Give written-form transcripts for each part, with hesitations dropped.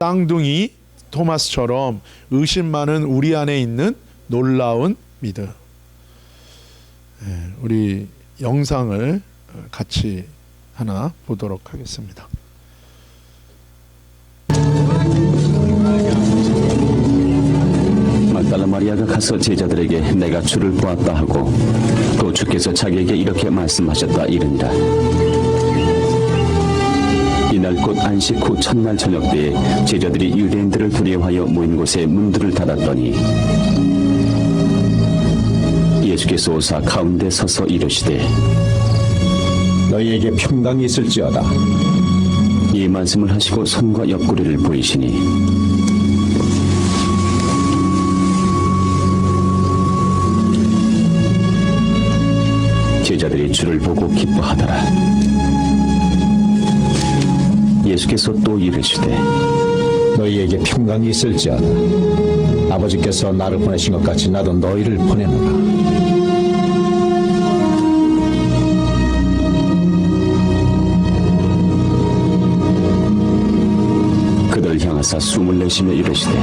쌍둥이 토마스처럼 의심 많은 우리 안에 있는 놀라운 믿음. 우리 영상을 같이 하나 보도록 하겠습니다. 막달라 마리아가 가서 제자들에게 내가 주를 보았다 하고 또 주께서 자기에게 이렇게 말씀하셨다 이르니라. 이날 곧 안식 후 첫날 저녁 때에 제자들이 유대인들을 두려워하여 모인 곳에 문들을 닫았더니 예수께서 오사 가운데 서서 이르시되 너희에게 평강이 있을지어다. 이 말씀을 하시고 손과 옆구리를 보이시니 제자들이 주를 보고 기뻐하더라. 예수께서 또 이르시되 너희에게 평강이 있을지어다. 아버지께서 나를 보내신 것 같이 나도 너희를 보내노라. 그들 향하사 숨을 내쉬며 이르시되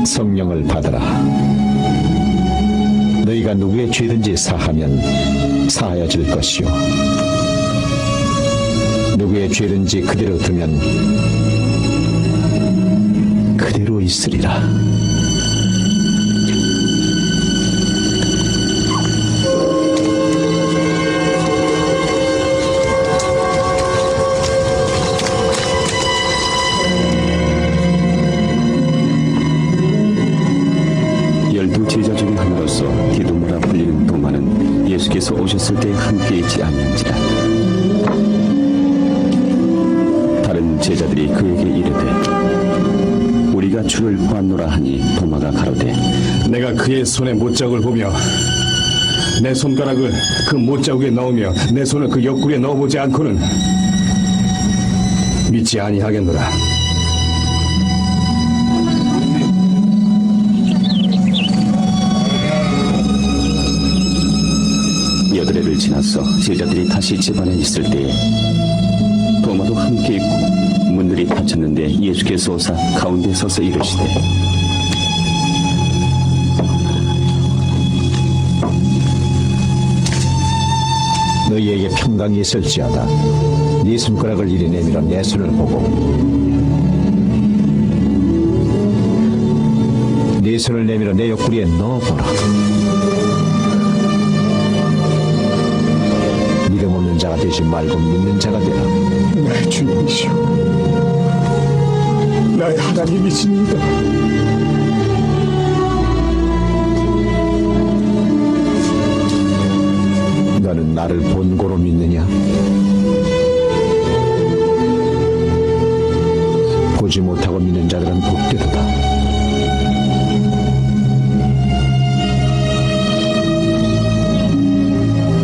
성령을 받으라. 너희가 누구의 죄든지 사하면 사하여질 것이요 누구의 죄든지 그대로 두면 그대로 있으리라. 제자 중에 하나로서 디두모라 불리는 도마는 예수께서 오셨을 때 함께 있지 아니한지라. 다른 제자들이 그에게 이르되 우리가 주를 보았노라 하니 도마가 가로되 내가 그의 손에 못자국을 보며 내 손가락을 그 못자국에 넣으며 내 손을 그 옆구리에 넣어보지 않고는 믿지 아니하겠노라. 여드레를 지나서 제자들이 다시 집안에 있을 때에 도마도 함께 있고 문들이 닫혔는데 예수께서 오사 가운데 서서 이르시되 너희에게 평강이 있을지어다. 네 손가락을 이리 내밀어 내 손을 보고 네 손을 내밀어 내 옆구리에 넣어보라. 믿음 없는 자가 되지 말고 믿는 자가 되라. 나의 주님이시오, 나의 하나님이십니다. 너는 나를 본고로 믿느냐? 보지 못하고 믿는 자들은 복되도다.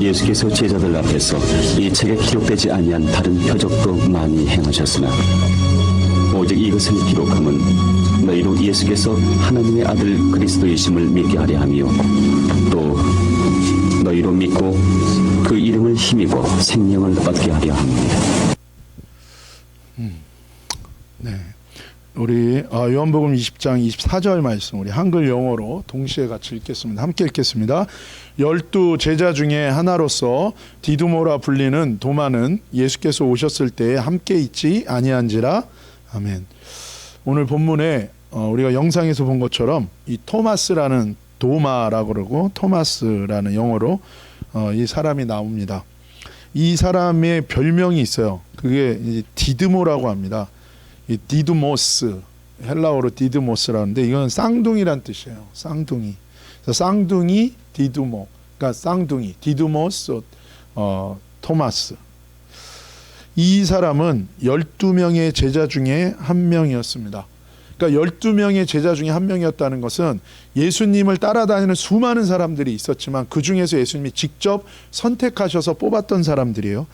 예수께서 제자들 앞에서 이 책에 기록되지 아니한 다른 표적도 많이 행하셨으나 오직 이것을 기록함은 너희로 예수께서 하나님의 아들 그리스도이심을 믿게 하려 함이요 또 너희로 믿고 그 이름을 힘입어 생명을 얻게 하려 합니다. 네, 우리 요한복음 20장 24절 말씀 우리 한글 영어로 동시에 같이 읽겠습니다. 함께 읽겠습니다. 12 제자 중에 하나로서 디두모라 불리는 도마는 예수께서 오셨을 때에 함께 있지 아니한지라. 아멘. 오늘 본문에 우리가 영상에서 본 것처럼 이 토마스라는 도마라고 그러고 토마스라는 영어로 이 사람이 나옵니다. 이 사람의 별명이 있어요. 그게 디드모라고 합니다. 이 디두모스, 헬라어로 디드모스라는데 이건 쌍둥이란 뜻이에요. 쌍둥이. 그래서 쌍둥이 디두모, 그러니까 쌍둥이 디두모스 토마스. 이 사람은 12명의 제자 중에 한 명이었습니다. 그러니까 12명의 제자 중에 한 명이었다는 것은 예수님을 따라다니는 수많은 사람들이 있었지만 그 중에서 예수님이 직접 선택하셔서 뽑았던 사람들이에요.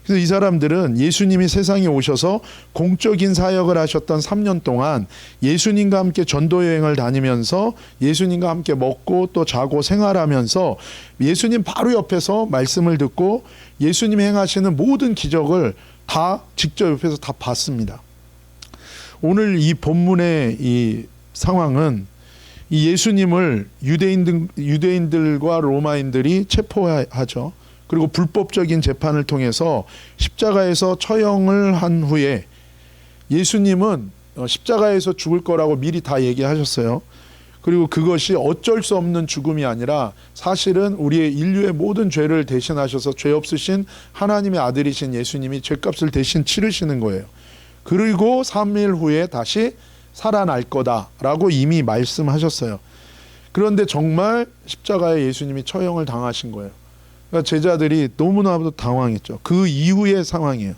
그래서 이 사람들은 예수님이 세상에 오셔서 공적인 사역을 하셨던 3년 동안 예수님과 함께 전도 여행을 다니면서 예수님과 함께 먹고 또 자고 생활하면서 예수님 바로 옆에서 말씀을 듣고 예수님이 행하시는 모든 기적을 다 직접 옆에서 다 봤습니다. 오늘 이 본문의 이 상황은 이 예수님을 유대인들과 로마인들이 체포하죠. 그리고 불법적인 재판을 통해서 십자가에서 처형을 한 후에 예수님은 십자가에서 죽을 거라고 미리 다 얘기하셨어요. 그리고 그것이 어쩔 수 없는 죽음이 아니라 사실은 우리의 인류의 모든 죄를 대신하셔서 죄 없으신 하나님의 아들이신 예수님이 죄값을 대신 치르시는 거예요. 그리고 3일 후에 다시 살아날 거다라고 이미 말씀하셨어요. 그런데 정말 십자가에 예수님이 처형을 당하신 거예요. 그러니까 제자들이 너무나도 당황했죠. 그 이후의 상황이에요.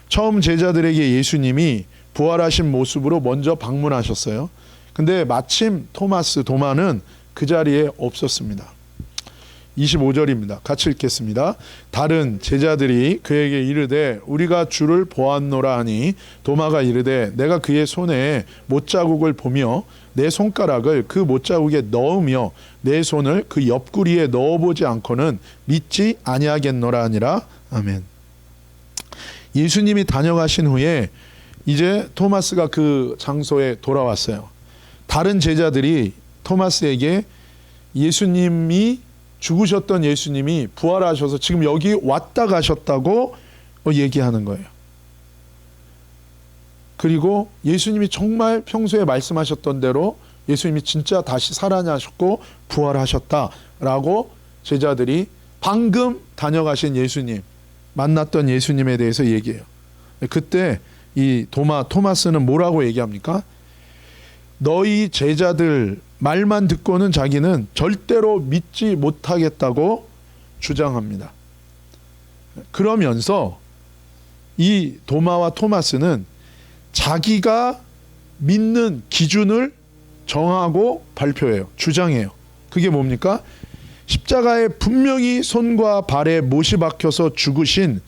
처음 제자들에게 예수님이 부활하신 모습으로 먼저 방문하셨어요. 근데 마침 도마는 그 자리에 없었습니다. 25절입니다. 같이 읽겠습니다. 다른 제자들이 그에게 이르되 우리가 주를 보았노라 하니 도마가 이르되 내가 그의 손에 못자국을 보며 내 손가락을 그 못자국에 넣으며 내 손을 그 옆구리에 넣어보지 않고는 믿지 아니하겠노라 하니라. 아멘. 예수님이 다녀가신 후에 이제 토마스가 그 장소에 돌아왔어요. 다른 제자들이 토마스에게 예수님이 죽으셨던 예수님이 부활하셔서 지금 여기 왔다 가셨다고 얘기하는 거예요. 그리고 예수님이 정말 평소에 말씀하셨던 대로 예수님이 진짜 다시 살아나셨고 부활하셨다라고 제자들이 방금 다녀가신 예수님, 만났던 예수님에 대해서 얘기해요. 그때 이 토마스는 뭐라고 얘기합니까? 너희 제자들 말만 듣고는 자기는 절대로 믿지 못하겠다고 주장합니다. 그러면서 이 도마와 토마스는 자기가 믿는 기준을 정하고 발표해요. 주장해요. 그게 뭡니까? 십자가에 분명히 손과 발에 못이 박혀서 죽으신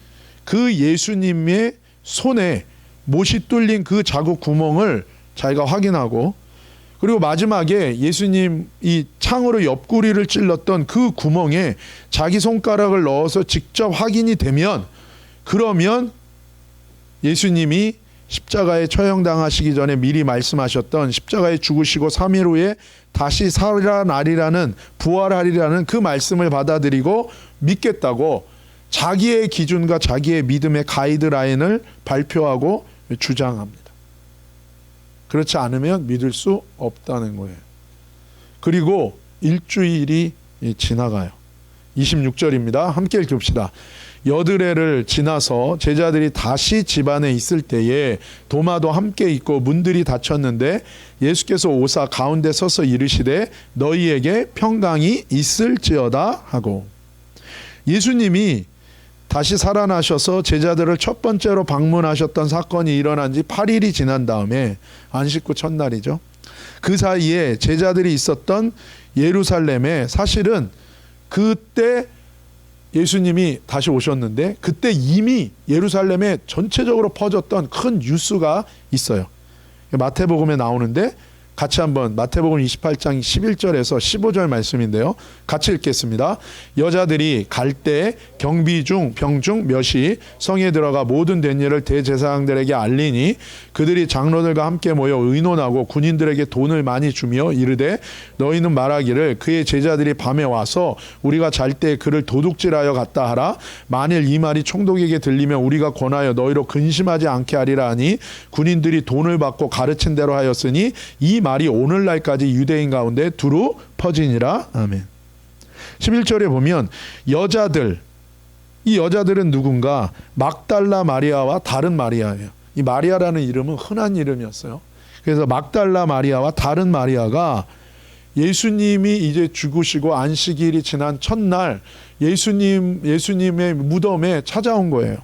그 예수님의 손에 못이 뚫린 그 자국 구멍을 자기가 확인하고, 그리고 마지막에 예수님 이 창으로 옆구리를 찔렀던 그 구멍에 자기 손가락을 넣어서 직접 확인이 되면, 그러면 예수님이 십자가에 처형당하시기 전에 미리 말씀하셨던 십자가에 죽으시고 3일 후에 다시 살아나리라는, 부활하리라는 그 말씀을 받아들이고 믿겠다고 자기의 기준과 자기의 믿음의 가이드라인을 발표하고 주장합니다. 그렇지 않으면 믿을 수 없다는 거예요. 그리고 일주일이 지나가요. 26절입니다. 함께 읽읍시다. 여드레를 지나서 제자들이 다시 집안에 있을 때에 도마도 함께 있고 문들이 닫혔는데 예수께서 오사 가운데 서서 이르시되 너희에게 평강이 있을지어다 하고, 예수님이 다시 살아나셔서 제자들을 첫 번째로 방문하셨던 사건이 일어난 지 8일이 지난 다음에 안식 후 첫날이죠. 그 사이에 제자들이 있었던 예루살렘에 사실은 그때 예수님이 다시 오셨는데 그때 이미 예루살렘에 전체적으로 퍼졌던 큰 뉴스가 있어요. 마태복음에 나오는데 같이 한번 마태복음 28장 11절에서 15절 말씀인데요. 같이 읽겠습니다. 여자들이 갈대 경비 중 병중 몇이 성에 들어가 모든 된 일을 대제사장들에게 알리니 그들이 장로들과 함께 모여 의논하고 군인들에게 돈을 많이 주며 이르되 너희는 말하기를 그의 제자들이 밤에 와서 우리가 잘 때 그를 도둑질하여 갔다 하라. 만일 이 말이 총독에게 들리면 우리가 권하여 너희로 근심하지 않게 하리라 하니 군인들이 돈을 받고 가르친 대로 하였으니 이 말이 오늘날까지 유대인 가운데 두루 퍼지니라. 아멘. 11절에 보면 여자들, 이 여자들은 누군가? 막달라 마리아와 다른 마리아예요. 이 마리아라는 이름은 흔한 이름이었어요. 그래서 막달라 마리아와 다른 마리아가 예수님이 이제 죽으시고 안식일이 지난 첫날 예수님의 무덤에 찾아온 거예요.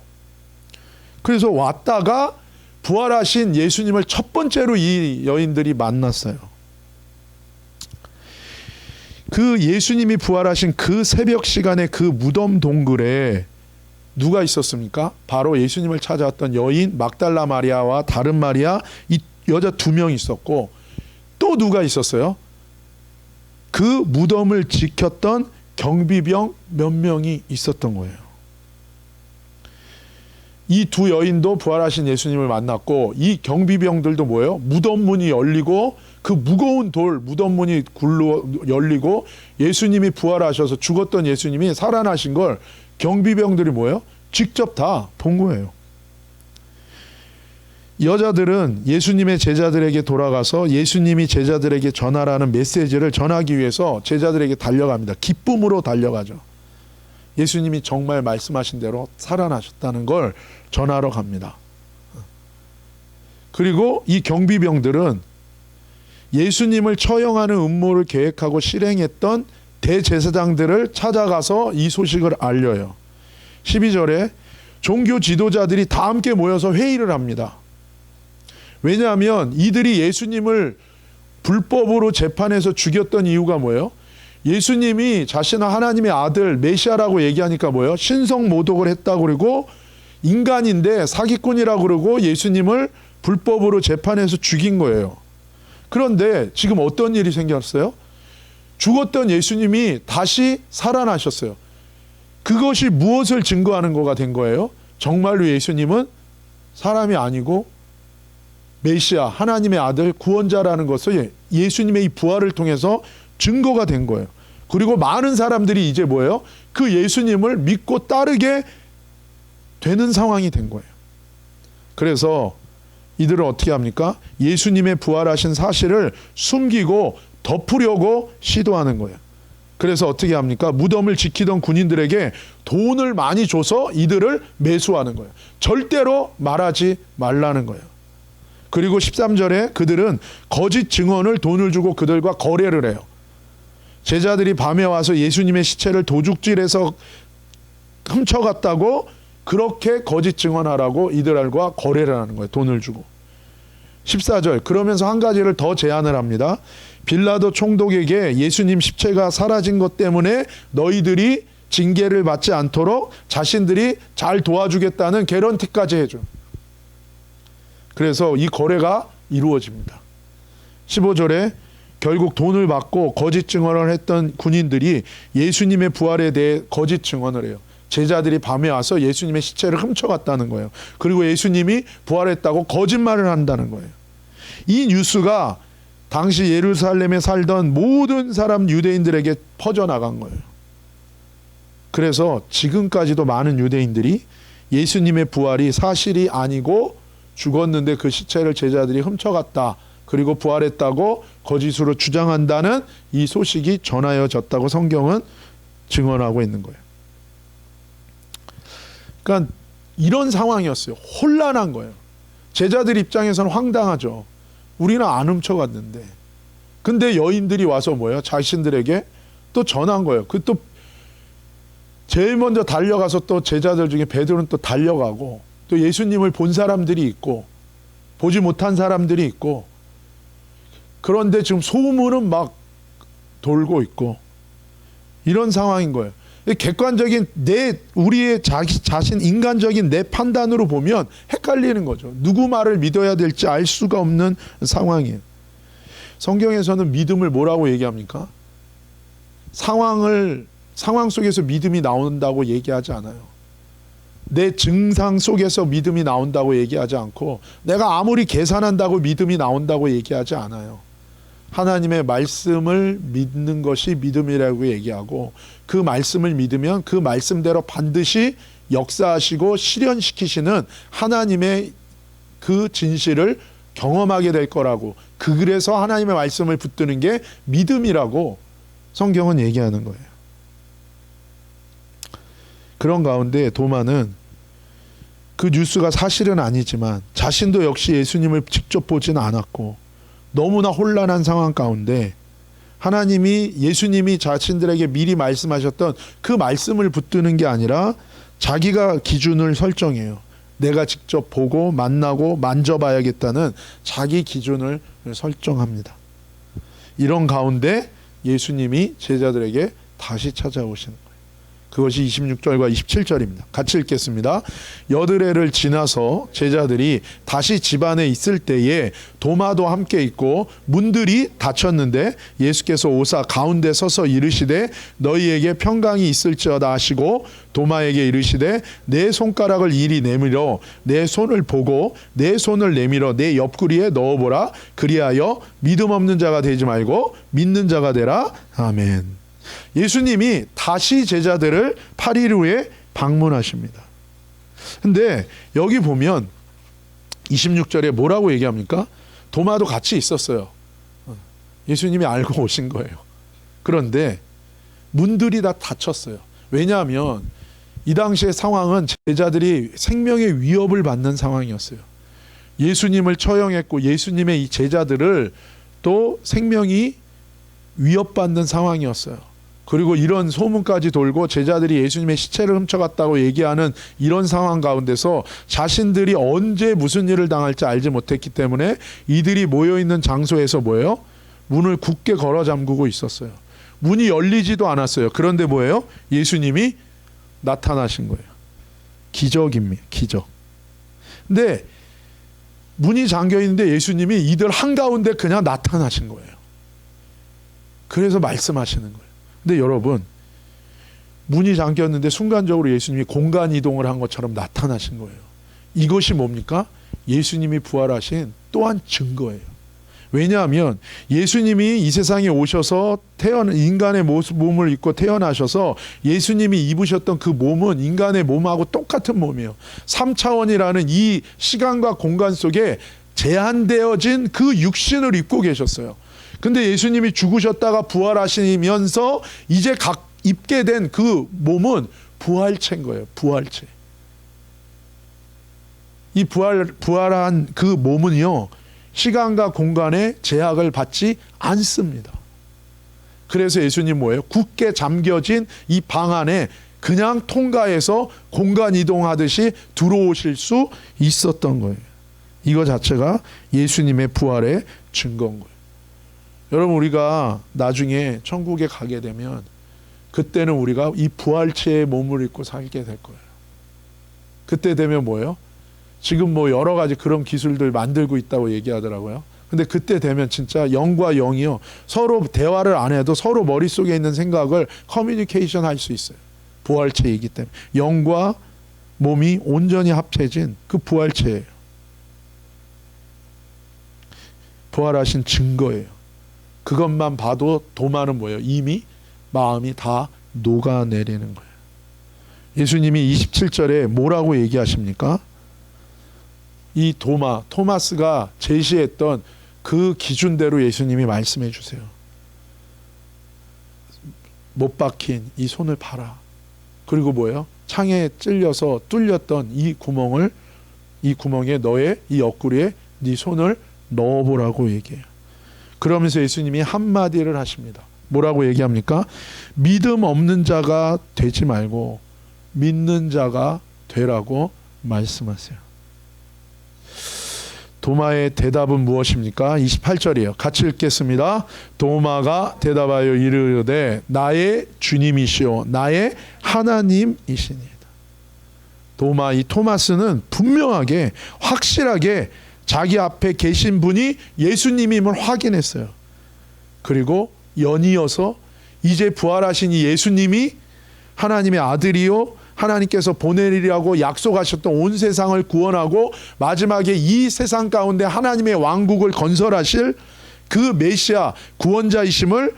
그래서 왔다가 부활하신 예수님을 첫 번째로 이 여인들이 만났어요. 그 예수님이 부활하신 그 새벽 시간에 그 무덤 동굴에 누가 있었습니까? 바로 예수님을 찾아왔던 여인 막달라 마리아와 다른 마리아, 이 여자 2명 있었고, 또 누가 있었어요? 그 무덤을 지켰던 경비병 몇 명이 있었던 거예요. 이 2 여인도 부활하신 예수님을 만났고, 이 경비병들도 뭐예요? 무덤 문이 열리고 그 무거운 돌 무덤 문이 굴러 열리고 예수님이 부활하셔서 죽었던 예수님이 살아나신 걸 경비병들이 뭐예요? 직접 다 본 거예요. 여자들은 예수님의 제자들에게 돌아가서 예수님이 제자들에게 전하라는 메시지를 전하기 위해서 제자들에게 달려갑니다. 기쁨으로 달려가죠. 예수님이 정말 말씀하신 대로 살아나셨다는 걸 전하러 갑니다. 그리고 이 경비병들은 예수님을 처형하는 음모를 계획하고 실행했던 대제사장들을 찾아가서 이 소식을 알려요. 12절에 종교 지도자들이 다 함께 모여서 회의를 합니다. 왜냐하면 이들이 예수님을 불법으로 재판해서 죽였던 이유가 뭐예요? 예수님이 자신은 하나님의 아들 메시아라고 얘기하니까 뭐예요? 신성 모독을 했다고 그러고 인간인데 사기꾼이라고 그러고 예수님을 불법으로 재판해서 죽인 거예요. 그런데 지금 어떤 일이 생겼어요? 죽었던 예수님이 다시 살아나셨어요. 그것이 무엇을 증거하는 거가 된 거예요? 정말로 예수님은 사람이 아니고 메시아, 하나님의 아들, 구원자라는 것을 예수님의 이 부활을 통해서 증거가 된 거예요. 그리고 많은 사람들이 이제 뭐예요? 그 예수님을 믿고 따르게 되는 상황이 된 거예요. 그래서 이들은 어떻게 합니까? 예수님의 부활하신 사실을 숨기고 덮으려고 시도하는 거예요. 그래서 어떻게 합니까? 무덤을 지키던 군인들에게 돈을 많이 줘서 이들을 매수하는 거예요. 절대로 말하지 말라는 거예요. 그리고 13절에 그들은 거짓 증언을 돈을 주고 그들과 거래를 해요. 제자들이 밤에 와서 예수님의 시체를 도둑질해서 훔쳐갔다고 그렇게 거짓 증언하라고 이들과 거래를 하는 거예요. 돈을 주고. 14절 그러면서 한 가지를 더 제안을 합니다. 빌라도 총독에게 예수님 시체가 사라진 것 때문에 너희들이 징계를 받지 않도록 자신들이 잘 도와주겠다는 개런티까지 해줘. 그래서 이 거래가 이루어집니다. 15절에 결국 돈을 받고 거짓 증언을 했던 군인들이 예수님의 부활에 대해 거짓 증언을 해요. 제자들이 밤에 와서 예수님의 시체를 훔쳐갔다는 거예요. 그리고 예수님이 부활했다고 거짓말을 한다는 거예요. 이 뉴스가 당시 예루살렘에 살던 모든 사람 유대인들에게 퍼져나간 거예요. 그래서 지금까지도 많은 유대인들이 예수님의 부활이 사실이 아니고 죽었는데 그 시체를 제자들이 훔쳐갔다. 그리고 부활했다고 거짓으로 주장한다는 이 소식이 전하여졌다고 성경은 증언하고 있는 거예요. 그러니까 이런 상황이었어요. 혼란한 거예요. 제자들 입장에서는 황당하죠. 우리는 안 훔쳐갔는데. 근데 여인들이 와서 뭐예요? 자신들에게 또 전한 거예요. 그 또 제일 먼저 달려가서 또 제자들 중에 베드로는 또 달려가고 또 예수님을 본 사람들이 있고 보지 못한 사람들이 있고 그런데 지금 소문은 막 돌고 있고 이런 상황인 거예요. 객관적인 우리의 자신 인간적인 내 판단으로 보면 헷갈리는 거죠. 누구 말을 믿어야 될지 알 수가 없는 상황이에요. 성경에서는 믿음을 뭐라고 얘기합니까? 상황 속에서 믿음이 나온다고 얘기하지 않아요. 내 증상 속에서 믿음이 나온다고 얘기하지 않고 내가 아무리 계산한다고 믿음이 나온다고 얘기하지 않아요. 하나님의 말씀을 믿는 것이 믿음이라고 얘기하고 그 말씀을 믿으면 그 말씀대로 반드시 역사하시고 실현시키시는 하나님의 그 진실을 경험하게 될 거라고 그래서 하나님의 말씀을 붙드는 게 믿음이라고 성경은 얘기하는 거예요. 그런 가운데 도마는 그 뉴스가 사실은 아니지만 자신도 역시 예수님을 직접 보지는 않았고 너무나 혼란한 상황 가운데 예수님이 자신들에게 미리 말씀하셨던 그 말씀을 붙드는 게 아니라 자기가 기준을 설정해요. 내가 직접 보고 만나고 만져봐야겠다는 자기 기준을 설정합니다. 이런 가운데 예수님이 제자들에게 다시 찾아오시는 거예요. 그것이 26절과 27절입니다. 같이 읽겠습니다. 여드레를 지나서 제자들이 다시 집 안에 있을 때에 도마도 함께 있고 문들이 닫혔는데 예수께서 오사 가운데 서서 이르시되 너희에게 평강이 있을지어다 하시고 도마에게 이르시되 내 손가락을 이리 내밀어 내 손을 보고 내 손을 내밀어 내 옆구리에 넣어보라. 그리하여 믿음 없는 자가 되지 말고 믿는 자가 되라. 아멘. 예수님이 다시 제자들을 8일 후에 방문하십니다. 근데 여기 보면 26절에 뭐라고 얘기합니까? 도마도 같이 있었어요. 예수님이 알고 오신 거예요. 그런데 문들이 다 닫혔어요. 왜냐하면 이 당시의 상황은 제자들이 생명의 위협을 받는 상황이었어요. 예수님을 처형했고 예수님의 이 제자들을 또 생명이 위협받는 상황이었어요. 그리고 이런 소문까지 돌고 제자들이 예수님의 시체를 훔쳐갔다고 얘기하는 이런 상황 가운데서 자신들이 언제 무슨 일을 당할지 알지 못했기 때문에 이들이 모여있는 장소에서 뭐예요? 문을 굳게 걸어 잠그고 있었어요. 문이 열리지도 않았어요. 그런데 뭐예요? 예수님이 나타나신 거예요. 기적입니다. 기적. 근데 문이 잠겨 있는데 예수님이 이들 한가운데 그냥 나타나신 거예요. 그래서 말씀하시는 거예요. 근데 여러분, 문이 잠겼는데 순간적으로 예수님이 공간 이동을 한 것처럼 나타나신 거예요. 이것이 뭡니까? 예수님이 부활하신 또한 증거예요. 왜냐하면 예수님이 이 세상에 오셔서 인간의 몸을 입고 태어나셔서 예수님이 입으셨던 그 몸은 인간의 몸하고 똑같은 몸이에요. 3차원이라는 이 시간과 공간 속에 제한되어진 그 육신을 입고 계셨어요. 근데 예수님이 죽으셨다가 부활하시면서 이제 입게 된 그 몸은 부활체인 거예요. 부활체. 이 부활한 그 몸은요, 시간과 공간의 제약을 받지 않습니다. 그래서 예수님 뭐예요? 굳게 잠겨진 이 방 안에 그냥 통과해서 공간 이동하듯이 들어오실 수 있었던 거예요. 이거 자체가 예수님의 부활의 증거인 거예요. 여러분, 우리가 나중에 천국에 가게 되면 그때는 우리가 이 부활체의 몸을 입고 살게 될 거예요. 그때 되면 뭐예요? 지금 뭐 여러 가지 그런 기술들 만들고 있다고 얘기하더라고요. 근데 그때 되면 진짜 영과 영이요, 서로 대화를 안 해도 서로 머릿속에 있는 생각을 커뮤니케이션 할 수 있어요. 부활체이기 때문에. 영과 몸이 온전히 합쳐진 그 부활체예요. 부활하신 증거예요. 그것만 봐도 도마는 뭐예요? 이미 마음이 다 녹아내리는 거예요. 예수님이 27절에 뭐라고 얘기하십니까? 이 토마스가 제시했던 그 기준대로 예수님이 말씀해 주세요. 못 박힌 이 손을 봐라. 그리고 뭐예요? 창에 찔려서 뚫렸던 이 구멍에 너의 이 옆구리에 네 손을 넣어보라고 얘기해요. 그러면서 예수님이 한마디를 하십니다. 뭐라고 얘기합니까? 믿음 없는 자가 되지 말고 믿는 자가 되라고 말씀하세요. 도마의 대답은 무엇입니까? 28절이에요. 같이 읽겠습니다. 도마가 대답하여 이르되 나의 주님이시오 나의 하나님이시니이다. 이 토마스는 분명하게 확실하게 자기 앞에 계신 분이 예수님임을 확인했어요. 그리고 연이어서 이제 부활하신 이 예수님이 하나님의 아들이요 하나님께서 보내리라고 약속하셨던 온 세상을 구원하고 마지막에 이 세상 가운데 하나님의 왕국을 건설하실 그 메시아 구원자이심을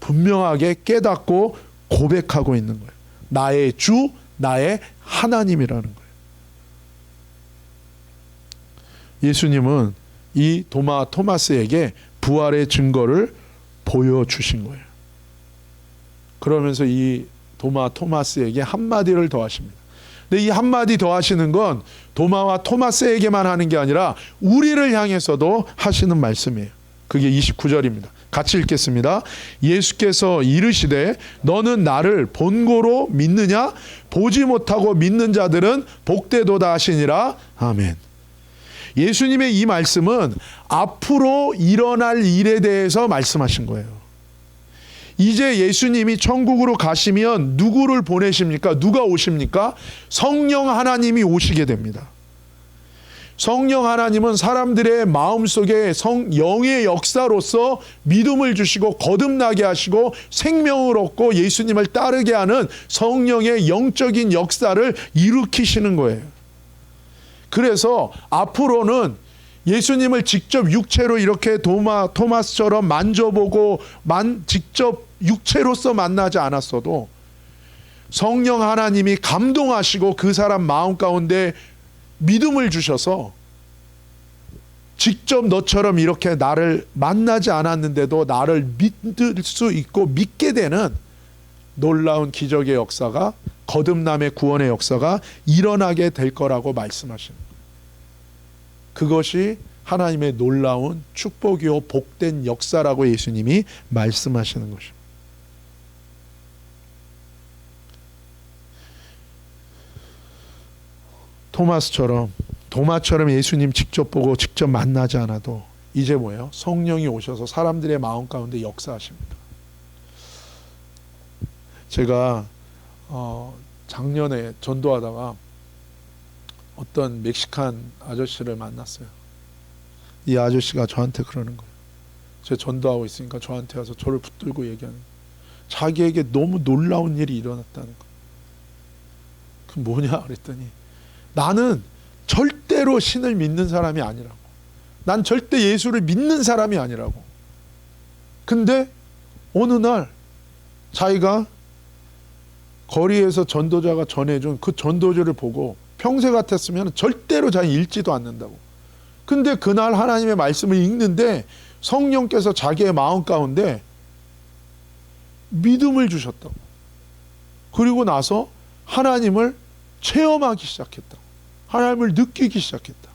분명하게 깨닫고 고백하고 있는 거예요. 나의 주, 나의 하나님이라는 거예요. 예수님은 이 토마스에게 부활의 증거를 보여주신 거예요. 그러면서 이 토마스에게 한마디를 더 하십니다. 근데 이 한마디 더 하시는 건 도마와 토마스에게만 하는 게 아니라 우리를 향해서도 하시는 말씀이에요. 그게 29절입니다. 같이 읽겠습니다. 예수께서 이르시되 너는 나를 본고로 믿느냐? 보지 못하고 믿는 자들은 복되도다 하시니라. 아멘. 예수님의 이 말씀은 앞으로 일어날 일에 대해서 말씀하신 거예요. 이제 예수님이 천국으로 가시면 누구를 보내십니까? 누가 오십니까? 성령 하나님이 오시게 됩니다. 성령 하나님은 사람들의 마음속에 영의 역사로서 믿음을 주시고 거듭나게 하시고 생명을 얻고 예수님을 따르게 하는 성령의 영적인 역사를 일으키시는 거예요. 그래서 앞으로는 예수님을 직접 육체로 이렇게 토마스처럼 만져보고 직접 육체로서 만나지 않았어도 성령 하나님이 감동하시고 그 사람 마음 가운데 믿음을 주셔서 직접 너처럼 이렇게 나를 만나지 않았는데도 나를 믿을 수 있고 믿게 되는 놀라운 기적의 역사가, 거듭남의 구원의 역사가 일어나게 될 거라고 말씀하시는 거예요. 그것이 하나님의 놀라운 축복이요 복된 역사라고 예수님이 말씀하시는 것입니다. 도마처럼 예수님 직접 보고 직접 만나지 않아도 이제 뭐예요? 성령이 오셔서 사람들의 마음 가운데 역사하십니다. 제가 작년에 전도하다가 어떤 멕시칸 아저씨를 만났어요. 이 아저씨가 저한테 그러는 거예요. 제가 전도하고 있으니까 저한테 와서 저를 붙들고 얘기하는 거예요. 자기에게 너무 놀라운 일이 일어났다는 거예요. 그 뭐냐 그랬더니 나는 절대로 신을 믿는 사람이 아니라고. 난 절대 예수를 믿는 사람이 아니라고. 근데 어느 날 자기가 거리에서 전도자가 전해준 그 전도지를 보고 평소 같았으면 절대로 자기 읽지도 않는다고. 근데 그날 하나님의 말씀을 읽는데 성령께서 자기의 마음 가운데 믿음을 주셨다고. 그리고 나서 하나님을 체험하기 시작했다고. 하나님을 느끼기 시작했다.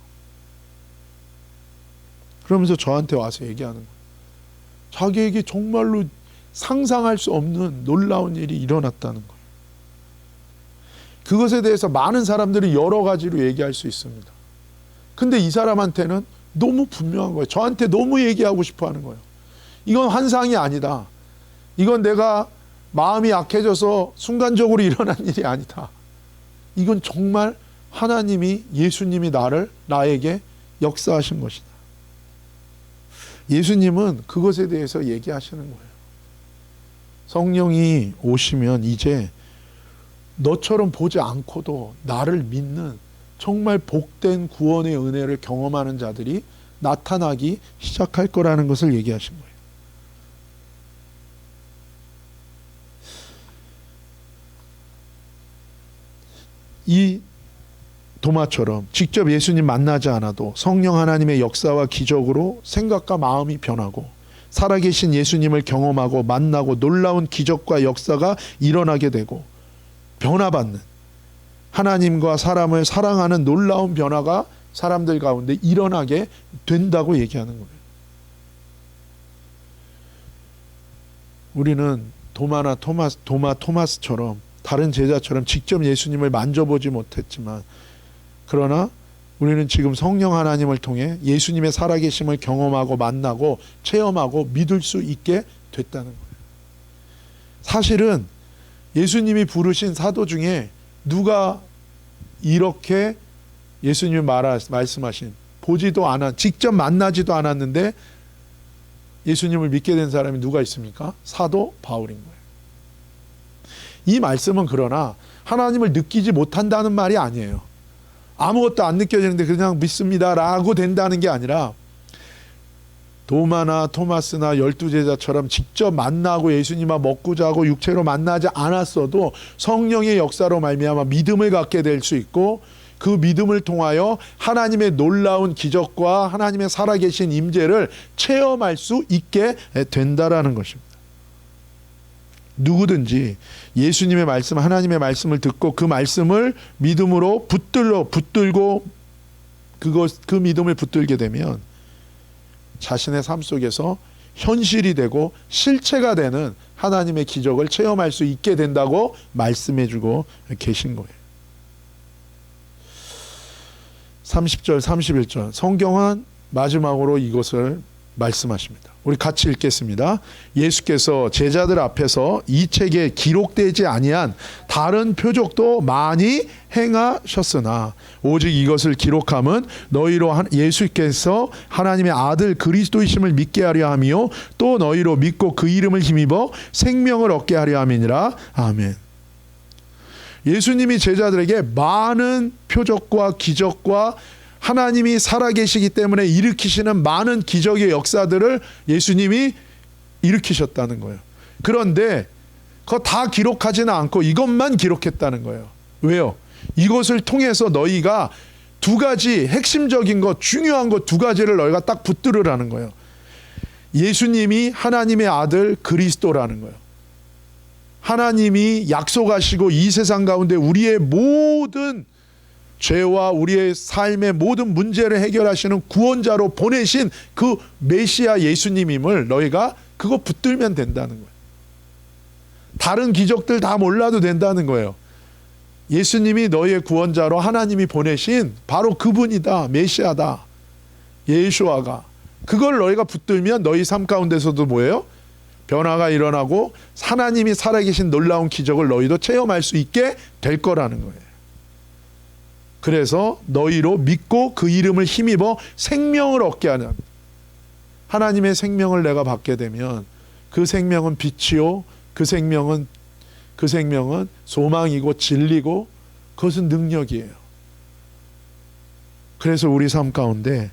그러면서 저한테 와서 얘기하는 거예요. 자기에게 정말로 상상할 수 없는 놀라운 일이 일어났다는 거예요. 그것에 대해서 많은 사람들이 여러 가지로 얘기할 수 있습니다. 근데 이 사람한테는 너무 분명한 거예요. 저한테 너무 얘기하고 싶어 하는 거예요. 이건 환상이 아니다. 이건 내가 마음이 약해져서 순간적으로 일어난 일이 아니다. 이건 정말 하나님이, 예수님이 나에게 역사하신 것이다. 예수님은 그것에 대해서 얘기하시는 거예요. 성령이 오시면 이제 너처럼 보지 않고도 나를 믿는 정말 복된 구원의 은혜를 경험하는 자들이 나타나기 시작할 거라는 것을 얘기하신 거예요. 이 도마처럼 직접 예수님 만나지 않아도 성령 하나님의 역사와 기적으로 생각과 마음이 변하고 살아계신 예수님을 경험하고 만나고 놀라운 기적과 역사가 일어나게 되고 변화받는, 하나님과 사람을 사랑하는 놀라운 변화가 사람들 가운데 일어나게 된다고 얘기하는 거예요. 우리는 토마스처럼 다른 제자처럼 직접 예수님을 만져보지 못했지만, 그러나 우리는 지금 성령 하나님을 통해 예수님의 살아계심을 경험하고 만나고 체험하고 믿을 수 있게 됐다는 거예요. 사실은 예수님이 부르신 사도 중에 누가 이렇게 예수님이 말씀하신, 보지도 않아, 직접 만나지도 않았는데 예수님을 믿게 된 사람이 누가 있습니까? 사도 바울인 거예요. 이 말씀은 그러나 하나님을 느끼지 못한다는 말이 아니에요. 아무것도 안 느껴지는데 그냥 믿습니다라고 된다는 게 아니라, 도마나 토마스나 12제자처럼 직접 만나고 예수님과 먹고 자고 육체로 만나지 않았어도 성령의 역사로 말미암아 믿음을 갖게 될 수 있고, 그 믿음을 통하여 하나님의 놀라운 기적과 하나님의 살아계신 임재를 체험할 수 있게 된다라는 것입니다. 누구든지 예수님의 말씀, 하나님의 말씀을 듣고 그 말씀을 믿음으로 붙들고 그 믿음을 붙들게 되면 자신의 삶 속에서 현실이 되고 실체가 되는 하나님의 기적을 체험할 수 있게 된다고 말씀해주고 계신 거예요. 30절, 31절 성경은 마지막으로 이것을 말씀하십니다. 우리 같이 읽겠습니다. 예수께서 제자들 앞에서 이 책에 기록되지 아니한 다른 표적도 많이 행하셨으나 오직 이것을 기록함은 너희로 예수께서 하나님의 아들 그리스도이심을 믿게 하려 함이요 또 너희로 믿고 그 이름을 힘입어 생명을 얻게 하려 함이니라. 아멘. 예수님이 제자들에게 많은 표적과 기적과 하나님이 살아계시기 때문에 일으키시는 많은 기적의 역사들을 예수님이 일으키셨다는 거예요. 그런데 그거 다 기록하지는 않고 이것만 기록했다는 거예요. 왜요? 이것을 통해서 너희가 두 가지 핵심적인 것, 중요한 것 두 가지를 너희가 딱 붙들으라는 거예요. 예수님이 하나님의 아들 그리스도라는 거예요. 하나님이 약속하시고 이 세상 가운데 우리의 모든 죄와 우리의 삶의 모든 문제를 해결하시는 구원자로 보내신 그 메시아 예수님임을 너희가 그거 붙들면 된다는 거예요. 다른 기적들 다 몰라도 된다는 거예요. 예수님이 너희의 구원자로 하나님이 보내신 바로 그분이다. 메시아다. 예수아가. 그걸 너희가 붙들면 너희 삶 가운데서도 뭐예요? 변화가 일어나고 하나님이 살아계신 놀라운 기적을 너희도 체험할 수 있게 될 거라는 거예요. 그래서 너희로 믿고 그 이름을 힘입어 생명을 얻게 하는, 하나님의 생명을 내가 받게 되면 그 생명은 빛이요 그 생명은 소망이고 진리고 그것은 능력이에요. 그래서 우리 삶 가운데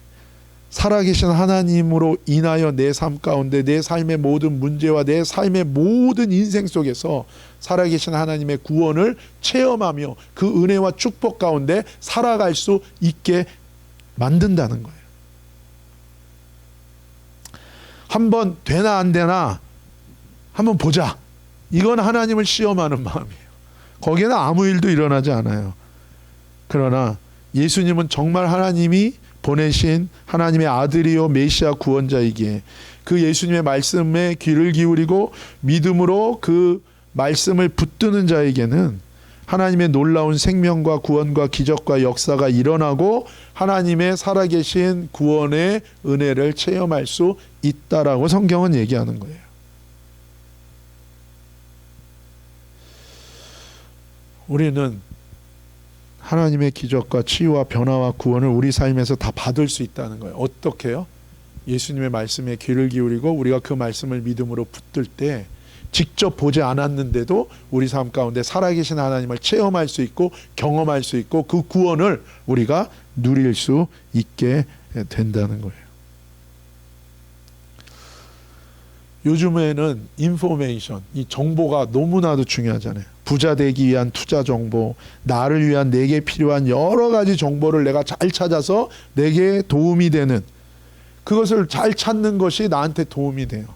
살아계신 하나님으로 인하여 내 삶 가운데 내 삶의 모든 문제와 내 삶의 모든 인생 속에서 살아계신 하나님의 구원을 체험하며 그 은혜와 축복 가운데 살아갈 수 있게 만든다는 거예요. 한번 되나 안 되나 한번 보자. 이건 하나님을 시험하는 마음이에요. 거기에는 아무 일도 일어나지 않아요. 그러나 예수님은 정말 하나님이 보내신 하나님의 아들이요 메시아 구원자이기에 그 예수님의 말씀에 귀를 기울이고 믿음으로 그 말씀을 붙드는 자에게는 하나님의 놀라운 생명과 구원과 기적과 역사가 일어나고 하나님의 살아계신 구원의 은혜를 체험할 수 있다라고 성경은 얘기하는 거예요. 우리는 하나님의 기적과 치유와 변화와 구원을 우리 삶에서 다 받을 수 있다는 거예요. 어떻게요? 예수님의 말씀에 귀를 기울이고 우리가 그 말씀을 믿음으로 붙들 때 직접 보지 않았는데도 우리 삶 가운데 살아계신 하나님을 체험할 수 있고 경험할 수 있고 그 구원을 우리가 누릴 수 있게 된다는 거예요. 요즘에는 인포메이션, 이 정보가 너무나도 중요하잖아요. 부자 되기 위한 투자 정보, 나를 위한 내게 필요한 여러 가지 정보를 내가 잘 찾아서 내게 도움이 되는, 그것을 잘 찾는 것이 나한테 도움이 돼요.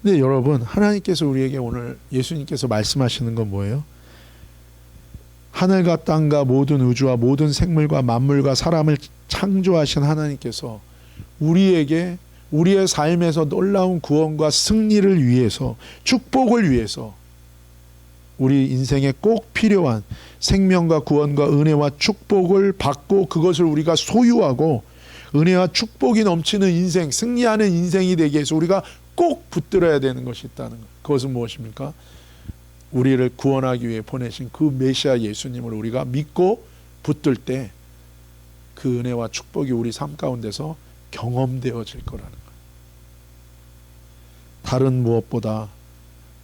근데 여러분, 하나님께서 우리에게 오늘 예수님께서 말씀하시는 건 뭐예요? 하늘과 땅과 모든 우주와 모든 생물과 만물과 사람을 창조하신 하나님께서 우리에게 우리의 삶에서 놀라운 구원과 승리를 위해서, 축복을 위해서 우리 인생에 꼭 필요한 생명과 구원과 은혜와 축복을 받고 그것을 우리가 소유하고 은혜와 축복이 넘치는 인생, 승리하는 인생이 되기 위해서 우리가 꼭 붙들어야 되는 것이 있다는 거예요. 그것은 무엇입니까? 우리를 구원하기 위해 보내신 그 메시아 예수님을 우리가 믿고 붙들 때 그 은혜와 축복이 우리 삶 가운데서 경험되어질 거라는 거예요. 다른 무엇보다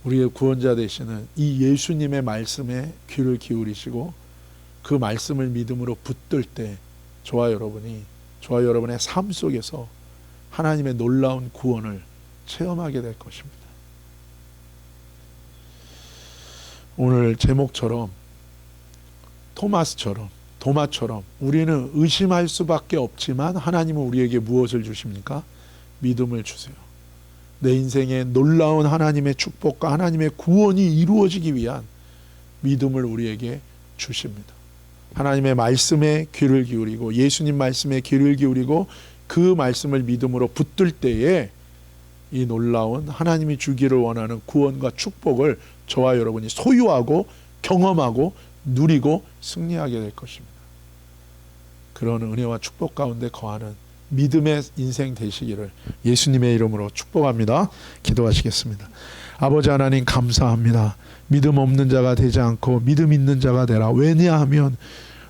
우리의 구원자 되시는 이 예수님의 말씀에 귀를 기울이시고 그 말씀을 믿음으로 붙들 때 저와 여러분의 삶 속에서 하나님의 놀라운 구원을 체험하게 될 것입니다. 오늘 제목처럼 도마처럼 우리는 의심할 수밖에 없지만 하나님은 우리에게 무엇을 주십니까? 믿음을 주세요. 내 인생에 놀라운 하나님의 축복과 하나님의 구원이 이루어지기 위한 믿음을 우리에게 주십니다. 하나님의 말씀에 귀를 기울이고 예수님 말씀에 귀를 기울이고 그 말씀을 믿음으로 붙들 때에 이 놀라운 하나님이 주기를 원하는 구원과 축복을 저와 여러분이 소유하고 경험하고 누리고 승리하게 될 것입니다. 그런 은혜와 축복 가운데 거하는 믿음의 인생 되시기를 예수님의 이름으로 축복합니다. 기도하시겠습니다. 아버지 하나님 감사합니다. 믿음 없는 자가 되지 않고 믿음 있는 자가 되라. 왜냐하면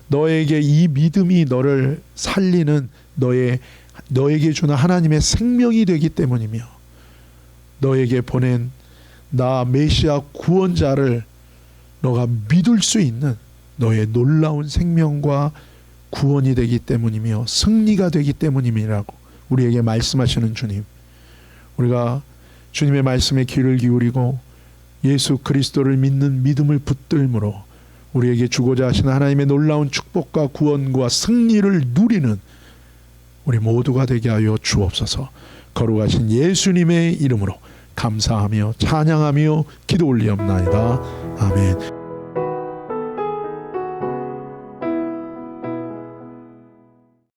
너에게 이 믿음이 너를 살리는 너에게 주는 하나님의 생명이 되기 때문이며, 너에게 보낸 나 메시아 구원자를 너가 믿을 수 있는 너의 놀라운 생명과 구원이 되기 때문이며 승리가 되기 때문임이라고 우리에게 말씀하시는 주님, 우리가 주님의 말씀에 귀를 기울이고 예수 그리스도를 믿는 믿음을 붙들므로 우리에게 주고자 하시는 하나님의 놀라운 축복과 구원과 승리를 누리는 우리 모두가 되게 하여 주옵소서. 거룩하신 예수님의 이름으로 감사하며 찬양하며 기도 올리옵나이다. 아멘.